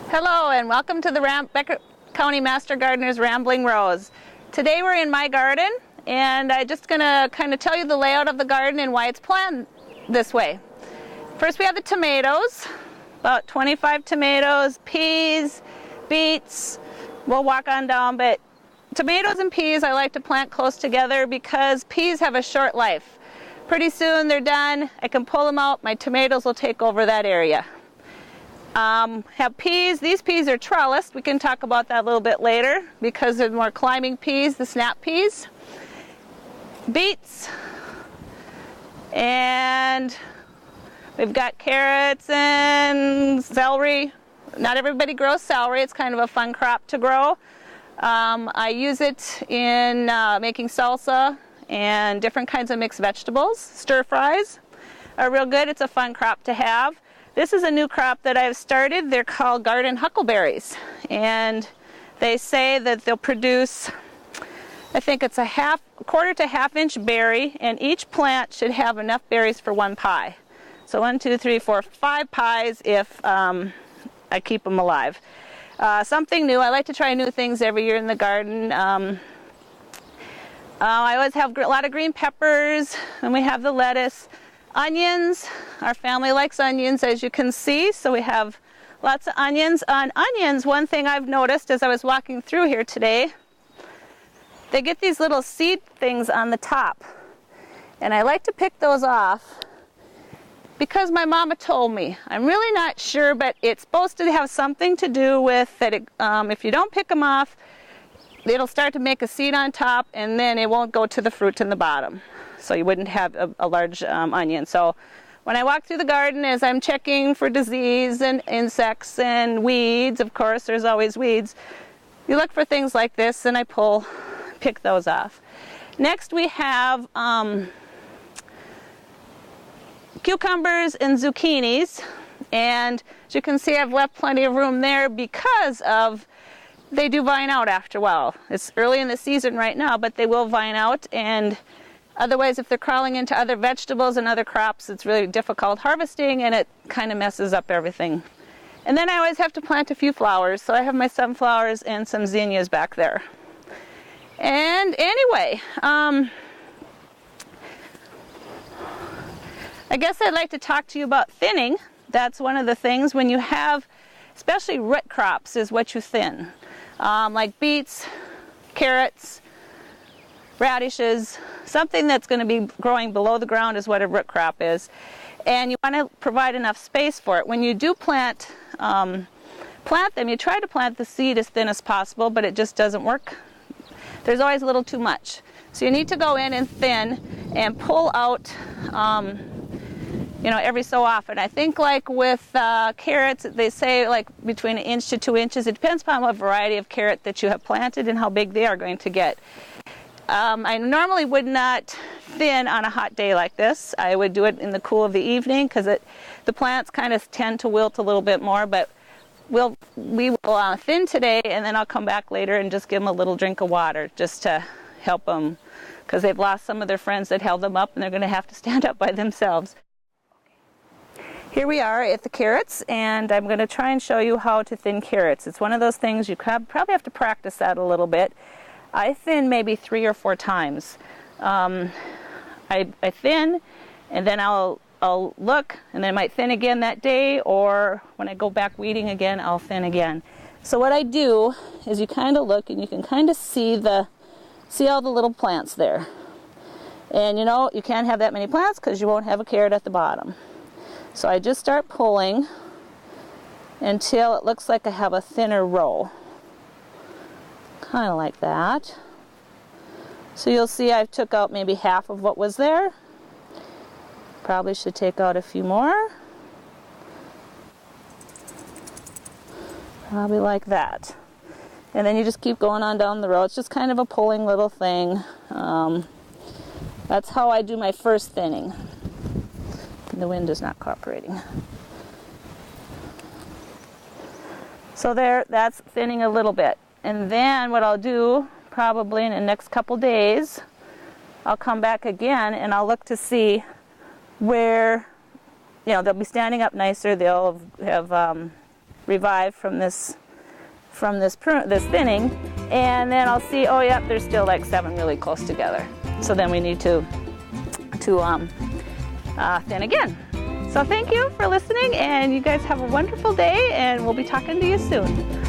Hello and welcome to the Becker County Master Gardener's Rambling Rose. Today we're in my garden and I'm just going to kind of tell you the layout of the garden and why it's planned this way. First we have the tomatoes, about 25 tomatoes, peas, beets. We'll walk on down, but tomatoes and peas I like to plant close together because peas have a short life. Pretty soon they're done, I can pull them out, my tomatoes will take over that area. Have peas. These peas are trellised. We can talk about that a little bit later because they're more climbing peas, the snap peas. Beets. And we've got carrots and celery. Not everybody grows celery. It's kind of a fun crop to grow. I use it in making salsa and different kinds of mixed vegetables. Stir fries are real good. It's a fun crop to have. This is a new crop that I've started. They're called garden huckleberries, and they say that they'll produce, I think it's a quarter to half-inch berry, and each plant should have enough berries for one pie. So 1, 2, 3, 4, 5 pies if I keep them alive. Something new. I like to try new things every year in the garden. I always have a lot of green peppers, and we have the lettuce. Onions. Our family likes onions, as you can see, so we have lots of onions. On onions, one thing I've noticed as I was walking through here today, they get these little seed things on the top, and I like to pick those off because my mama told me. I'm really not sure, but it's supposed to have something to do with that. If you don't pick them off, it'll start to make a seed on top, and then it won't go to the fruit in the bottom. So you wouldn't have a large onion. So when I walk through the garden, as I'm checking for disease and insects and weeds, of course, there's always weeds, you look for things like this, and I pick those off. Next we have cucumbers and zucchinis, and as you can see, I've left plenty of room there because they do vine out after a while. It's early in the season right now, but they will vine out, and otherwise, if they're crawling into other vegetables and other crops, it's really difficult harvesting, and it kind of messes up everything. And then I always have to plant a few flowers, so I have my sunflowers and some zinnias back there. And anyway, I guess I'd like to talk to you about thinning. That's one of the things when you have, especially root crops, is what you thin. Like beets, carrots, radishes, something that's going to be growing below the ground is what a root crop is. And you want to provide enough space for it. When you do plant them, you try to plant the seed as thin as possible, but it just doesn't work. There's always a little too much. So you need to go in and thin and pull out every so often. I think like with carrots, they say like between 1 inch to 2 inches. It depends upon what variety of carrot that you have planted and how big they are going to get. I normally would not thin on a hot day like this. I would do it in the cool of the evening because the plants kind of tend to wilt a little bit more, but we will thin today, and then I'll come back later and just give them a little drink of water just to help them because they've lost some of their friends that held them up, and they're going to have to stand up by themselves. Here we are at the carrots, and I'm going to try and show you how to thin carrots. It's one of those things you probably have to practice that a little bit. I thin maybe 3 or 4 times. I thin, and then I'll look, and then I might thin again that day, or when I go back weeding again, I'll thin again. So what I do is you kind of look, and you can kind of see all the little plants there. And you can't have that many plants because you won't have a carrot at the bottom. So I just start pulling until it looks like I have a thinner row. Kind of like that. So you'll see I took out maybe half of what was there. Probably should take out a few more. Probably like that. And then you just keep going on down the row. It's just kind of a pulling little thing. That's how I do my first thinning. The wind is not cooperating. So that's thinning a little bit. And then what I'll do, probably in the next couple days, I'll come back again and I'll look to see where, they'll be standing up nicer. They'll have revive from this thinning, and then I'll see, oh yep, there's still like 7 really close together. So then we need to thin again. So thank you for listening, and you guys have a wonderful day, and we'll be talking to you soon.